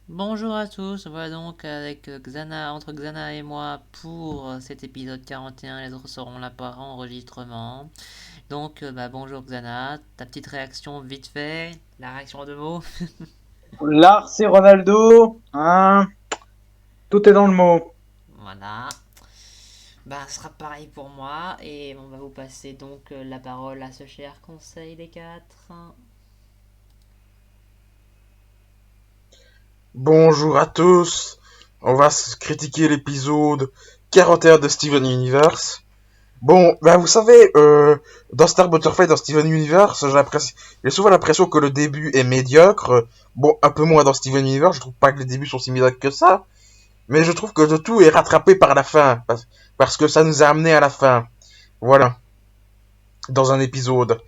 Bonjour à tous, voilà donc avec entre Xana et moi pour cet épisode 41, les autres seront là par enregistrement. Donc bonjour Xana, ta petite réaction vite fait, la réaction en deux mots. Lars et Ronaldo, hein, tout est dans le mot. Voilà, ce sera pareil pour moi et on va vous passer donc la parole à ce cher conseil des quatre. Bonjour à tous, on va critiquer l'épisode 41 de Steven Universe. Bon, vous savez, dans Star Butterfly, dans Steven Universe, j'ai souvent l'impression que le début est médiocre. Bon, un peu moins dans Steven Universe, je trouve pas que les débuts sont si médiocres que ça, mais je trouve que le tout est rattrapé par la fin, parce que ça nous a amené à la fin. Voilà, dans un épisode.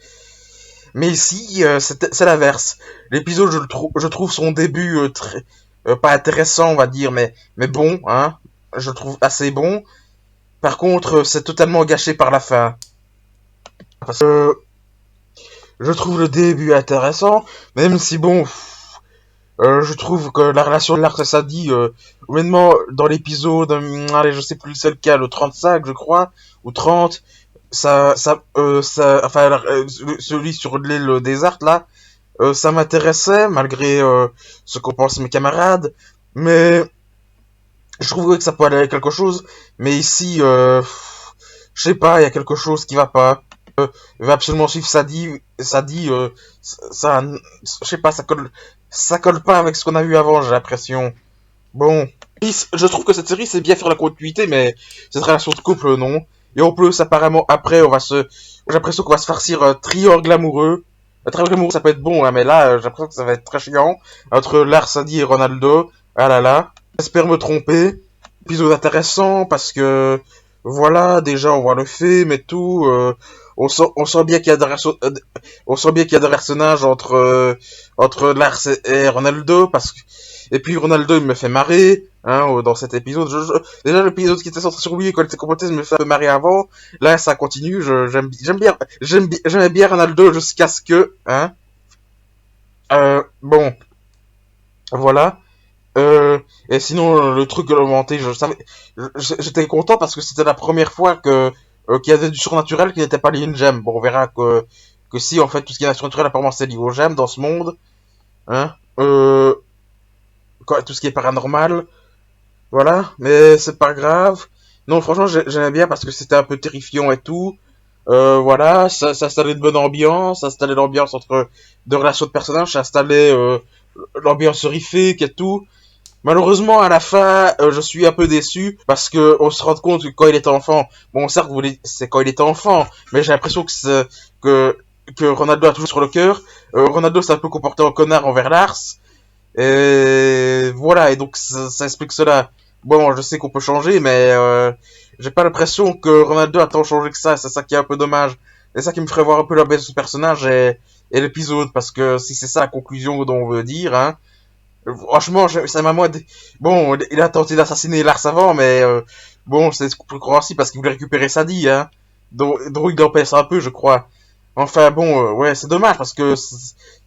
Mais ici, c'est l'inverse. L'épisode, je trouve son début très, pas intéressant, on va dire, mais bon, hein. Je le trouve assez bon. Par contre, c'est totalement gâché par la fin. Parce que je trouve le début intéressant, même si bon, je trouve que la relation de Lars et Sadie, honnêtement, dans l'épisode, allez, je sais plus c'est lequel, le 35, je crois, ou 30, enfin, celui sur l'île déserte, là, ça m'intéressait, malgré ce qu'en pensent mes camarades, mais je trouvais que ça peut aller avec quelque chose, mais ici, je sais pas, il y a quelque chose qui va pas. Il va absolument suivre Sadie, ça, je sais pas, ça colle pas avec ce qu'on a vu avant, j'ai l'impression. Bon, je trouve que cette série c'est bien faire la continuité, mais cette relation de couple, non. Et en plus, apparemment, après, j'ai l'impression qu'on va se farcir un triangle amoureux. Un triangle amoureux, ça peut être bon, hein, mais là, j'ai l'impression que ça va être très chiant. Entre Lars, Sadie et Ronaldo. Ah là là. J'espère me tromper. Épisode intéressant, parce que, voilà, déjà, on voit le film et tout. On sent bien qu'il y a on sent bien qu'il y a des personnages entre Lars et Ronaldo, et puis Ronaldo, il me fait marrer, hein, dans cet épisode. Déjà, l'épisode qui était centré sur lui, quand il était complété, me fait un peu marrer avant. Là, ça continue. J'aimais bien Ronaldo jusqu'à ce que, hein. Bon, voilà. Et sinon, le truc de l'augmenter, j'étais content parce que c'était la première fois qu'il y avait du surnaturel qui n'était pas lié à une gemme. Bon, on verra que si, en fait, tout ce qui est surnaturel, apparemment, c'est lié aux gemmes dans ce monde, hein. Tout ce qui est paranormal. Voilà, mais c'est pas grave. Non, franchement, j'aimais bien parce que c'était un peu terrifiant et tout. Voilà, ça installait une bonne ambiance, ça installait l'ambiance entre deux relations de personnages, ça installait l'ambiance horrifique et tout. Malheureusement, à la fin, je suis un peu déçu parce que on se rend compte que quand il était enfant, bon, certes, c'est quand il était enfant, mais j'ai l'impression que que Ronaldo a toujours sur le cœur. Ronaldo s'est un peu comporté en connard envers Lars. Et voilà, et donc ça explique cela. Bon, je sais qu'on peut changer, mais j'ai pas l'impression que Ronaldo a tant changé que ça. C'est ça qui est un peu dommage. C'est ça qui me ferait voir un peu la baisse de ce personnage et l'épisode, parce que si c'est ça la conclusion dont on veut dire, hein, franchement, ça m'a moins... Bon, il a tenté d'assassiner Lars avant, mais bon, c'est plus compréhensible parce qu'il voulait récupérer Sadie, hein. Donc il en pèse un peu, je crois. Enfin bon, ouais, c'est dommage parce que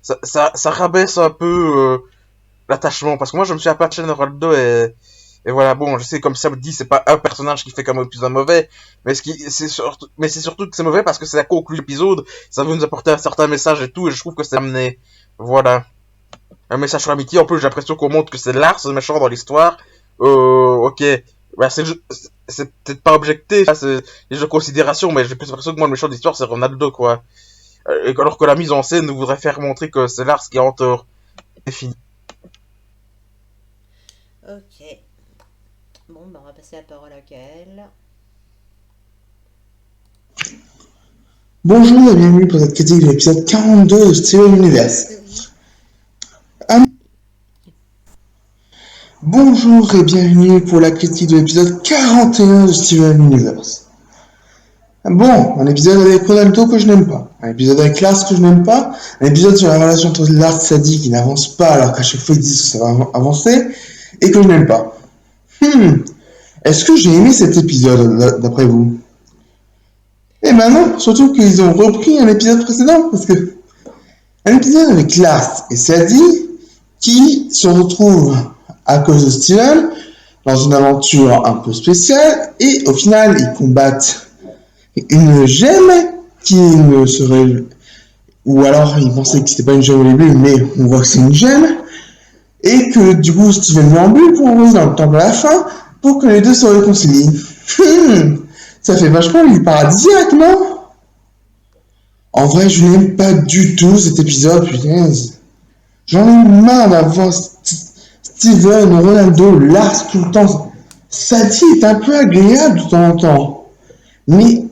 ça rabaisse un peu l'attachement, parce que moi je me suis attaché à Ronaldo et voilà, bon, je sais, comme ça me dit, c'est pas un personnage qui fait comme le plus un mauvais, mais c'est surtout que c'est mauvais parce que c'est la conclusion de l'épisode, ça veut nous apporter un certain message et tout, et je trouve que c'est amené. Voilà. Un message sur l'amitié, en plus j'ai l'impression qu'on montre que c'est Lars le méchant dans l'histoire. Ok. C'est peut-être pas objecté, ça, c'est les jeux de considération, mais j'ai plus l'impression que moi le méchant de l'histoire c'est Ronaldo, quoi. Alors que la mise en scène nous voudrait faire montrer que c'est Lars qui est en tort. C'est fini. Ok, bon on va passer la parole à Kael. Bonjour et bienvenue pour cette critique de l'épisode 42 de Steven Universe. Ah, bonjour et bienvenue pour la critique de l'épisode 41 de Steven Universe. Bon, un épisode avec Ronaldo que je n'aime pas, un épisode avec Lars que je n'aime pas, un épisode sur la relation entre Lars et Sadie qui n'avance pas alors qu'à chaque fois ils disent que ça va avancer et que je n'aime pas. Est-ce que j'ai aimé cet épisode d'après vous? Eh ben non, surtout qu'ils ont repris un épisode précédent parce que un épisode avec Lars et Sadie qui se retrouvent à cause de Steven, dans une aventure un peu spéciale, et au final, ils combattent une gemme qui ne serait... Ou alors, ils pensaient que c'était pas une gemme au début, mais on voit que c'est une gemme, et que du coup, Steven met en but pour envoyer dans le temple à la fin, pour que les deux se réconcilient. Ça fait vachement du paradisiaque, non? En vrai, je n'aime pas du tout cet épisode, putain. J'en ai marre d'avoir Steven, Ronaldo, Lars tout le temps. Sadie est un peu agréable de temps en temps, mais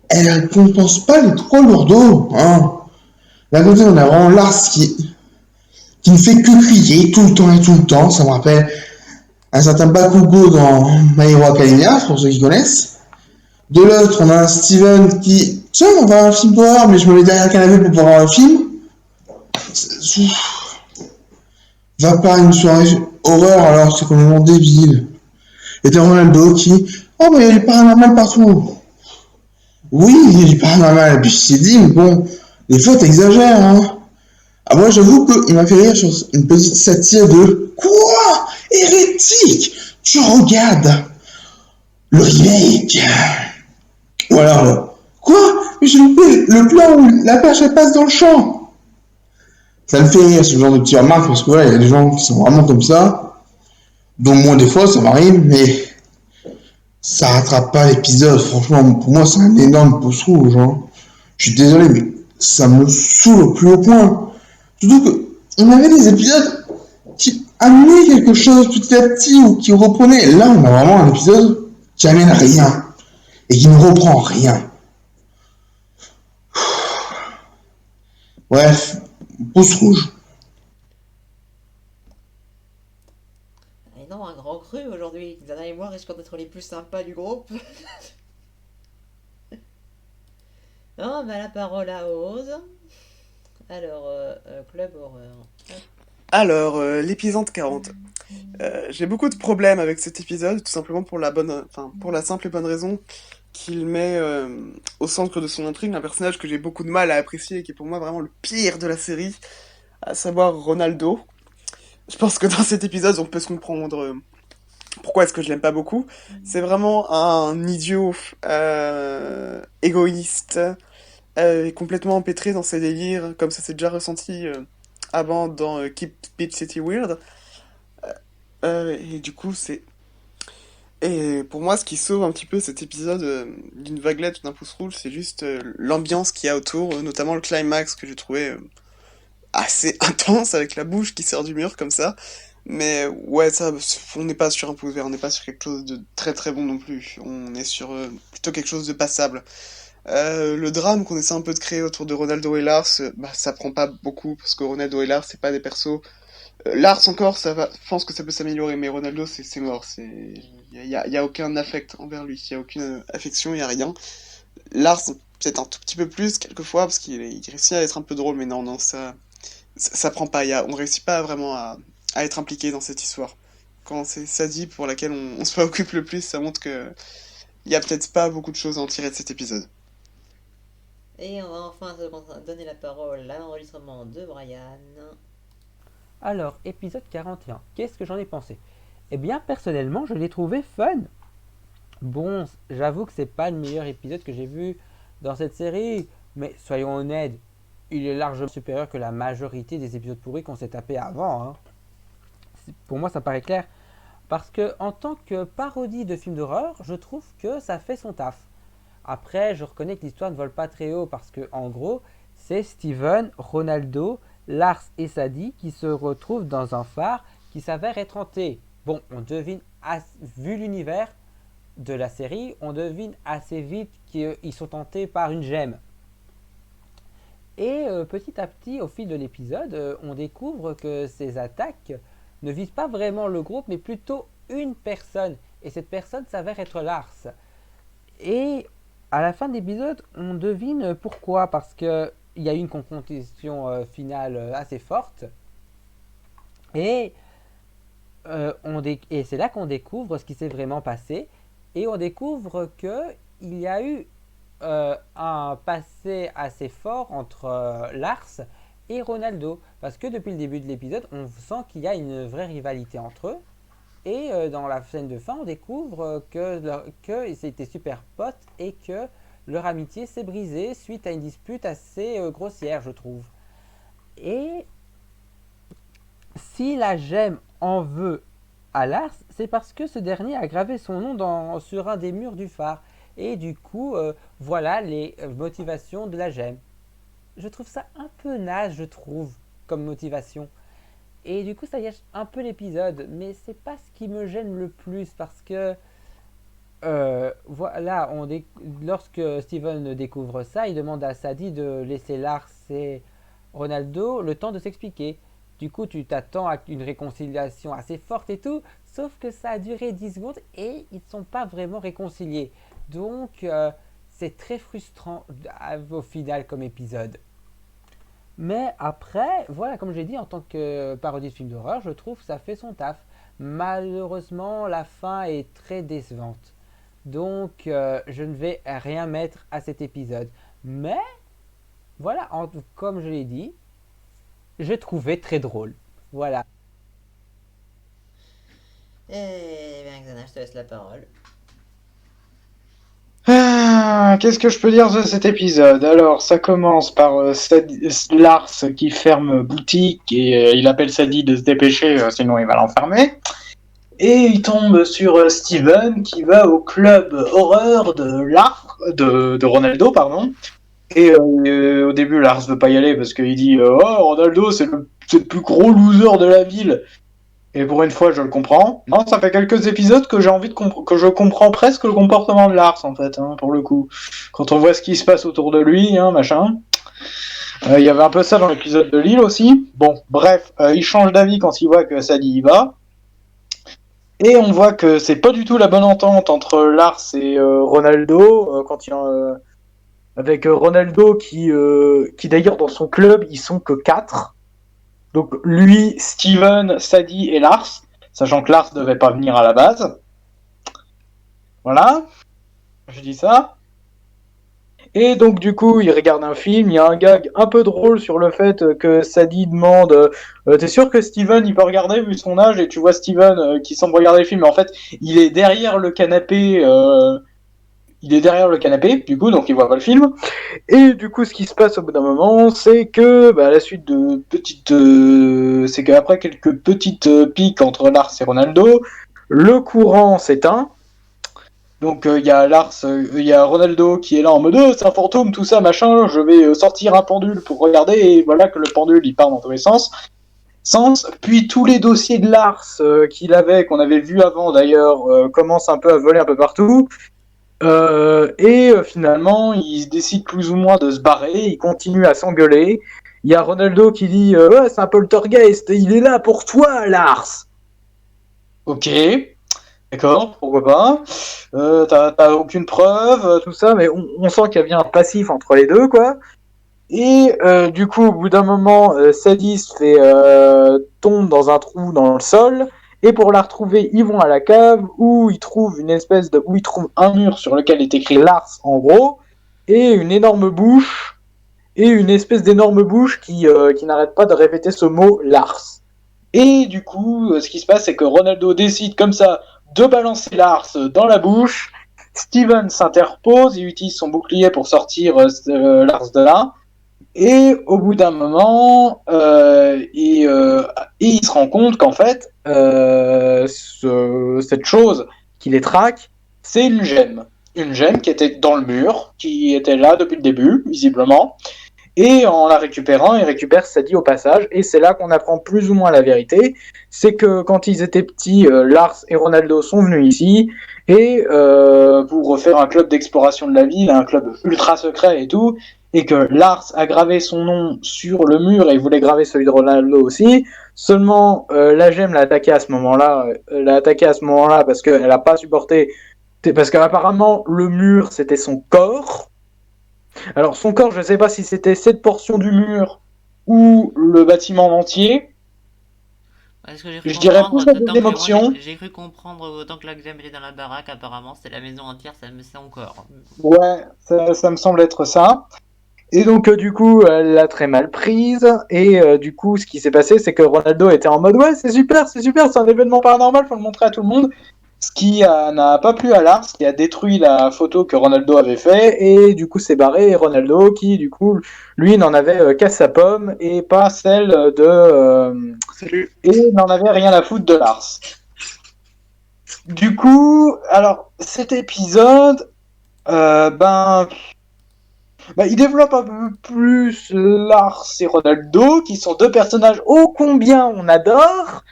elle ne compense pas les trois lourdeaux. Hein. D'un côté, on a vraiment Lars qui ne fait que crier tout le temps et tout le temps. Ça me rappelle un certain Bakugo dans My Hero Academia, pour ceux qui connaissent. De l'autre, on a un Steven qui, tiens, on va voir un film d'horreur, mais je me mets derrière le canapé pour voir un film. Va pas à une soirée horreur alors c'est complètement débile. Et t'as Ronaldo qui, oh mais il y a du paranormal partout. Oui, il y a du paranormal, et puis c'est dit, mais bon, des fois t'exagères, hein. Ah, moi j'avoue qu'il m'a fait rire sur une petite satire de quoi? Hérétique! Tu regardes le remake. Ou alors, quoi? Mais j'ai loupé le plan où la perche elle passe dans le champ. Ça me fait rire ce genre de petits remarques parce que voilà, il y a des gens qui sont vraiment comme ça. Dont moi des fois ça m'arrive, mais ça rattrape pas l'épisode. Franchement, pour moi c'est un énorme pouce rouge. Hein. Je suis désolé, mais ça me saoule au plus haut point. Surtout que on avait des épisodes qui amenaient quelque chose petit à petit ou qui reprenaient. Là, on a vraiment un épisode qui amène rien et qui ne reprend rien. Bref, pouce rouge. Et non, un grand cru aujourd'hui. Xana et moi risquons d'être les plus sympas du groupe. Non, bah la parole à Ose. Alors, Club Horreur. Alors, l'épisode 40. J'ai beaucoup de problèmes avec cet épisode, tout simplement pour la simple et bonne raison qu'il met au centre de son intrigue un personnage que j'ai beaucoup de mal à apprécier et qui est pour moi vraiment le pire de la série, à savoir Ronaldo. Je pense que dans cet épisode, on peut se comprendre pourquoi est-ce que je l'aime pas beaucoup. C'est vraiment un idiot égoïste, et complètement empêtré dans ses délires, comme ça s'est déjà ressenti avant dans Keep Speed City Weird. Et du coup, c'est... Et pour moi, ce qui sauve un petit peu cet épisode d'une vaguelette ou d'un pouce rouge, c'est juste l'ambiance qu'il y a autour, notamment le climax que j'ai trouvé assez intense avec la bouche qui sort du mur comme ça. Mais ouais, ça, on n'est pas sur un pouce vert, on n'est pas sur quelque chose de très très bon non plus. On est sur plutôt quelque chose de passable. Le drame qu'on essaie un peu de créer autour de Ronaldo et Lars, bah, ça prend pas beaucoup parce que Ronaldo et Lars, c'est pas des persos. Lars encore, ça va, je pense que ça peut s'améliorer, mais Ronaldo, c'est mort. Y a aucun affect envers lui, y a aucune affection, y a rien. Lars, peut-être un tout petit peu plus quelquefois parce il réussit à être un peu drôle, mais non, ça prend pas. On réussit pas vraiment à être impliqué dans cette histoire. Quand c'est Sadie pour laquelle on se préoccupe le plus, ça montre que y a peut-être pas beaucoup de choses à en tirer de cet épisode. Et on va enfin donner la parole à l'enregistrement de Brian. Alors, épisode 41. Qu'est-ce que j'en ai pensé? Eh bien, personnellement, je l'ai trouvé fun. Bon, j'avoue que c'est pas le meilleur épisode que j'ai vu dans cette série, mais soyons honnêtes, il est largement supérieur que la majorité des épisodes pourris qu'on s'est tapés avant. Hein. Pour moi, ça paraît clair. Parce que, en tant que parodie de film d'horreur, je trouve que ça fait son taf. Après, je reconnais que l'histoire ne vole pas très haut parce que, en gros, c'est Steven, Ronaldo, Lars et Sadie qui se retrouvent dans un phare qui s'avère être hanté. Bon, on devine, vu l'univers de la série, on devine assez vite qu'ils sont hantés par une gemme. Et petit à petit, au fil de l'épisode, on découvre que ces attaques ne visent pas vraiment le groupe, mais plutôt une personne. Et cette personne s'avère être Lars. Et à la fin de l'épisode, on devine pourquoi. Parce qu'il y a eu une confrontation finale assez forte. Et c'est là qu'on découvre ce qui s'est vraiment passé. Et on découvre qu'il y a eu un passé assez fort entre Lars et Ronaldo. Parce que depuis le début de l'épisode, on sent qu'il y a une vraie rivalité entre eux. Et dans la scène de fin, on découvre que c'était super potes et que leur amitié s'est brisée suite à une dispute assez grossière, je trouve. Et si la gemme en veut à Lars, c'est parce que ce dernier a gravé son nom sur un des murs du phare. Et du coup, voilà les motivations de la gemme. Je trouve ça un peu naze, je trouve, comme motivation. Et du coup, ça gâche un peu l'épisode, mais c'est pas ce qui me gêne le plus parce que voilà, lorsque Steven découvre ça, il demande à Sadie de laisser Lars et Ronaldo le temps de s'expliquer. Du coup, tu t'attends à une réconciliation assez forte et tout, sauf que ça a duré 10 secondes et ils ne sont pas vraiment réconciliés. Donc, c'est très frustrant au final comme épisode. Mais après, voilà, comme j'ai dit, en tant que parodie de film d'horreur, je trouve que ça fait son taf. Malheureusement, la fin est très décevante. Donc, je ne vais rien mettre à cet épisode. Mais, voilà, comme je l'ai dit, je trouvais très drôle. Voilà. Eh bien, Xana, je te laisse la parole. Qu'est-ce que je peux dire de cet épisode? Alors, ça commence par Lars qui ferme boutique et il appelle Sadie de se dépêcher, sinon il va l'enfermer. Et il tombe sur Steven qui va au club horreur de Ronaldo, pardon. Et au début, Lars veut pas y aller parce qu'il dit oh, Ronaldo, c'est le plus gros loser de la ville. Et pour une fois, je le comprends. Non, ça fait quelques épisodes que j'ai envie que je comprends presque le comportement de Lars, en fait, hein, pour le coup. Quand on voit ce qui se passe autour de lui, hein, machin. Il y avait un peu ça dans l'épisode de Lille aussi. Bon, bref, il change d'avis quand il voit que Sadie y va. Et on voit que c'est pas du tout la bonne entente entre Lars et Ronaldo, avec Ronaldo qui d'ailleurs dans son club, ils sont que 4. Donc lui, Steven, Sadie et Lars, sachant que Lars devait pas venir à la base. Voilà, je dis ça. Et donc du coup, il regarde un film, il y a un gag un peu drôle sur le fait que Sadie demande t'es sûr que Steven il peut regarder vu son âge? Et tu vois Steven qui semble regarder le film, mais en fait il est derrière le canapé, du coup, donc il voit pas le film. Et du coup, ce qui se passe au bout d'un moment, c'est que, à la suite de c'est qu'après quelques petites piques entre Lars et Ronaldo, le courant s'éteint. Donc il y a il y a Ronaldo qui est là en mode c'est un fantôme, tout ça, machin, je vais sortir un pendule pour regarder, et voilà que le pendule il part dans tous les sens. Puis tous les dossiers de Lars qu'on avait vu avant d'ailleurs, commencent un peu à voler un peu partout. Finalement, il décide plus ou moins de se barrer, il continue à s'engueuler. Il y a Ronaldo qui dit ouais, c'est un poltergeist, il est là pour toi, Lars. Ok, d'accord, pourquoi pas. T'as aucune preuve, tout ça, mais on sent qu'il y a bien un passif entre les deux, quoi. Et du coup, au bout d'un moment, Sadie se fait tombe dans un trou dans le sol. Et pour la retrouver, ils vont à la cave où ils trouvent où ils trouvent un mur sur lequel est écrit Lars en gros, et une énorme bouche, et une espèce d'énorme bouche qui n'arrête pas de répéter ce mot Lars. Et du coup, ce qui se passe, c'est que Ronaldo décide comme ça de balancer Lars dans la bouche. Steven s'interpose, il utilise son bouclier pour sortir Lars de là. Et au bout d'un moment, il se rend compte qu'en fait, cette chose qui les traque, c'est une gemme. Une gemme qui était dans le mur, qui était là depuis le début, visiblement. Et en la récupérant, il récupère Sadie au passage. Et c'est là qu'on apprend plus ou moins la vérité. C'est que quand ils étaient petits, Lars et Ronaldo sont venus ici. Et pour faire un club d'exploration de la ville, un club ultra secret et tout. Et que Lars a gravé son nom sur le mur et voulait graver celui de Ronaldo aussi. Seulement, la gemme l'a attaqué à ce moment-là, parce qu'elle n'a pas supporté. Parce qu'apparemment, le mur, c'était son corps. Alors, son corps, je ne sais pas si c'était cette portion du mur ou le bâtiment entier. Est-ce que j'ai cru Je dirais comprendre, plus la deuxième option. j'ai cru comprendre autant que la Xam était dans la baraque, apparemment c'était la maison entière, ça me c'est encore. Ouais, ça me semble être ça. Et donc, du coup, elle l'a très mal prise. Et du coup, ce qui s'est passé, c'est que Ronaldo était en mode ouais, c'est super, c'est un événement paranormal, faut le montrer à tout le monde. Ce qui n'a pas plu à Lars, qui a détruit la photo que Ronaldo avait fait. Et du coup, c'est barré. Et Ronaldo, qui du coup, lui, n'en avait qu'à sa pomme et pas celle de. Salut. Et n'en avait rien à foutre de Lars. Du coup, alors, cet épisode, ben. Bah, il développe un peu plus Lars et Ronaldo, qui sont deux personnages ô combien on adore.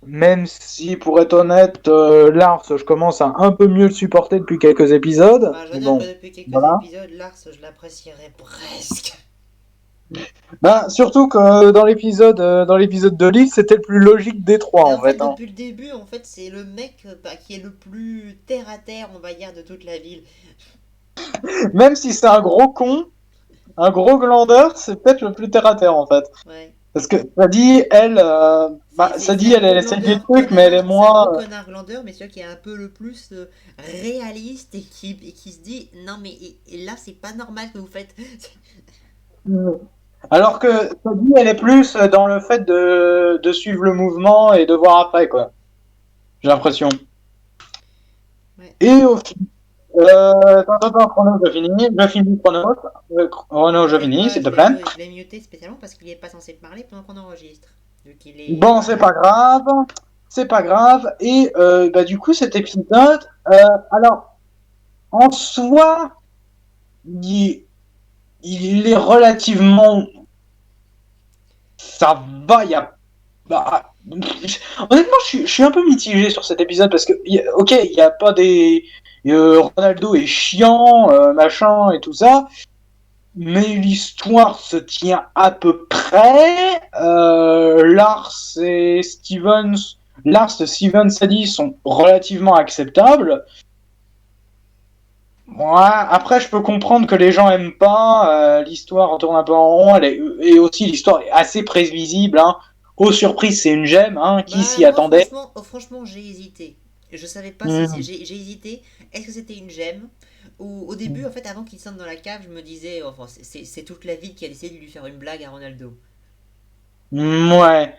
Même si, pour être honnête, Lars, je commence à un peu mieux le supporter depuis quelques épisodes. Bah, je Mais veux dire bon, que depuis quelques voilà. épisodes, Lars, je l'apprécierais presque. Bah, surtout que dans l'épisode de Lille, c'était le plus logique des trois, Mais en en fait, fait. Hein. depuis le début, en fait, c'est le mec bah, qui est le plus terre à terre, on va dire, de toute la ville. Même si c'est un gros con, un gros glandeur, c'est peut-être le plus terre à terre, en fait. Ouais. Parce que Sadie, elle, Sadie, un gros elle essaie des glandeur trucs, mais elle est connard, c'est un moins. gros connard glandeur, mais celui qui est un peu le plus réaliste et qui se dit non mais et là c'est pas normal ce que vous faites. Alors que Sadie, elle est plus dans le fait de suivre le mouvement et de voir après, quoi. J'ai l'impression. Ouais. Et au final. Attends, Chrono, je finis, Chrono. Chrono, je T'inquiète finis, pas, s'il te plaît. je l'ai muté spécialement parce qu'il est pas censé parler pendant qu'on enregistre. Vu qu'il est. Bon, c'est pas grave. C'est pas grave. Et bah, du coup, cet épisode, alors, en soi, il, il est relativement. Ça va, il y a. Bah, honnêtement, je suis un peu mitigé sur cet épisode parce que, ok, il n'y a pas des. Ronaldo est chiant, machin et tout ça. Mais l'histoire se tient à peu près. Lars et Steven Sadie sont relativement acceptables. Ouais, après, je peux comprendre que les gens aiment pas. L'histoire tourne un peu en rond. Et aussi, l'histoire est assez prévisible. Hein. Aux surprises, c'est une gemme. Hein. Qui Bah s'y moi attendait? franchement j'ai hésité. Je savais pas si Hmm. j'ai hésité. Est-ce que c'était une gemme ou au début en fait avant qu'il sorte dans la cave je me disais enfin c'est toute la ville qui a décidé de lui faire une blague à Ronaldo. Ouais.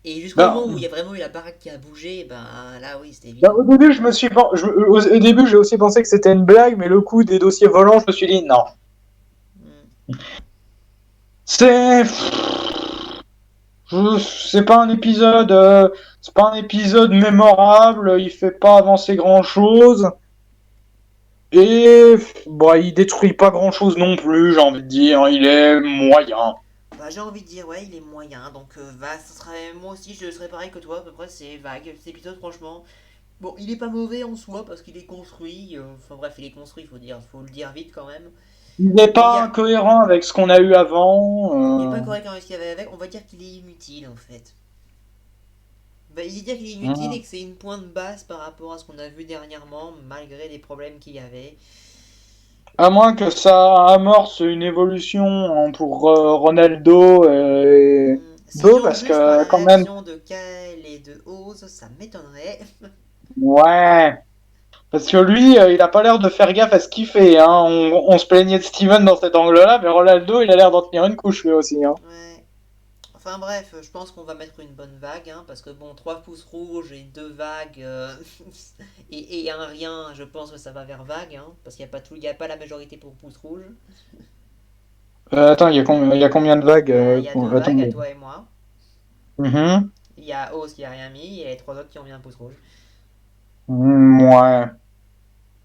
Et jusqu'au Bah, moment où il y a vraiment eu la baraque qui a bougé, ben là oui c'était bah, évident. au début, au début, j'ai aussi pensé que c'était une blague, mais le coup des dossiers volants, je me suis dit non. Hmm. C'est c'est pas un épisode c'est pas un épisode mémorable, il fait pas avancer grand-chose et bon, il détruit pas grand-chose non plus, j'ai envie de dire, il est moyen. Bah j'ai envie de dire ouais il est moyen donc va ça serait moi aussi je serais pareil que toi à peu près c'est vague cet épisode franchement. Bon il est pas mauvais en soi parce qu'il est construit enfin bref il est construit faut le dire vite quand même. Il n'est Mais il y pas a incohérent avec ce qu'on a eu non il est avant. pas correct avec ce qu'il y avait avec on va dire qu'il est inutile en fait. Bah, il dire qu'il est inutile Hmm. et que c'est une pointe basse par rapport à ce qu'on a vu dernièrement malgré les problèmes qu'il y avait. À moins que ça amorce une évolution pour Ronaldo et Si Do, j'en parce juge par que la quand même, réaction de Kael et de Oz, ça m'étonnerait. ouais. Parce que lui, il a pas l'air de faire gaffe à ce qu'il fait. Hein. On se plaignait de Steven dans cet angle-là, mais Ronaldo, il a l'air d'en tenir une couche lui aussi. Hein. Ouais. Enfin bref, je pense qu'on va mettre une bonne vague, hein, parce que bon, 3 pouces rouges et 2 vagues et un rien, je pense que ça va vers vague, hein, parce qu'il n'y a, y a pas la majorité pour pouce rouge. Attends, il y a combien de vagues Il y a 2 attends. vagues, à toi et moi. Mhm. Il y a Oz qui a rien mis, il y a les 3 autres qui ont mis un pouce rouge. Ouais.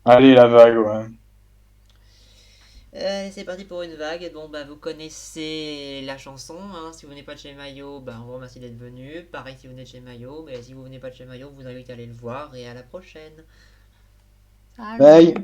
Allez, la vague, ouais. C'est parti pour une vague. Bon, bah, vous connaissez la chanson. Hein. Si vous venez pas de chez Mayo, bah, on vous remercie d'être venu. Pareil si vous venez de chez Mayo. Mais si vous venez pas de chez Mayo, vous invite à aller le voir. Et à la prochaine. Bye.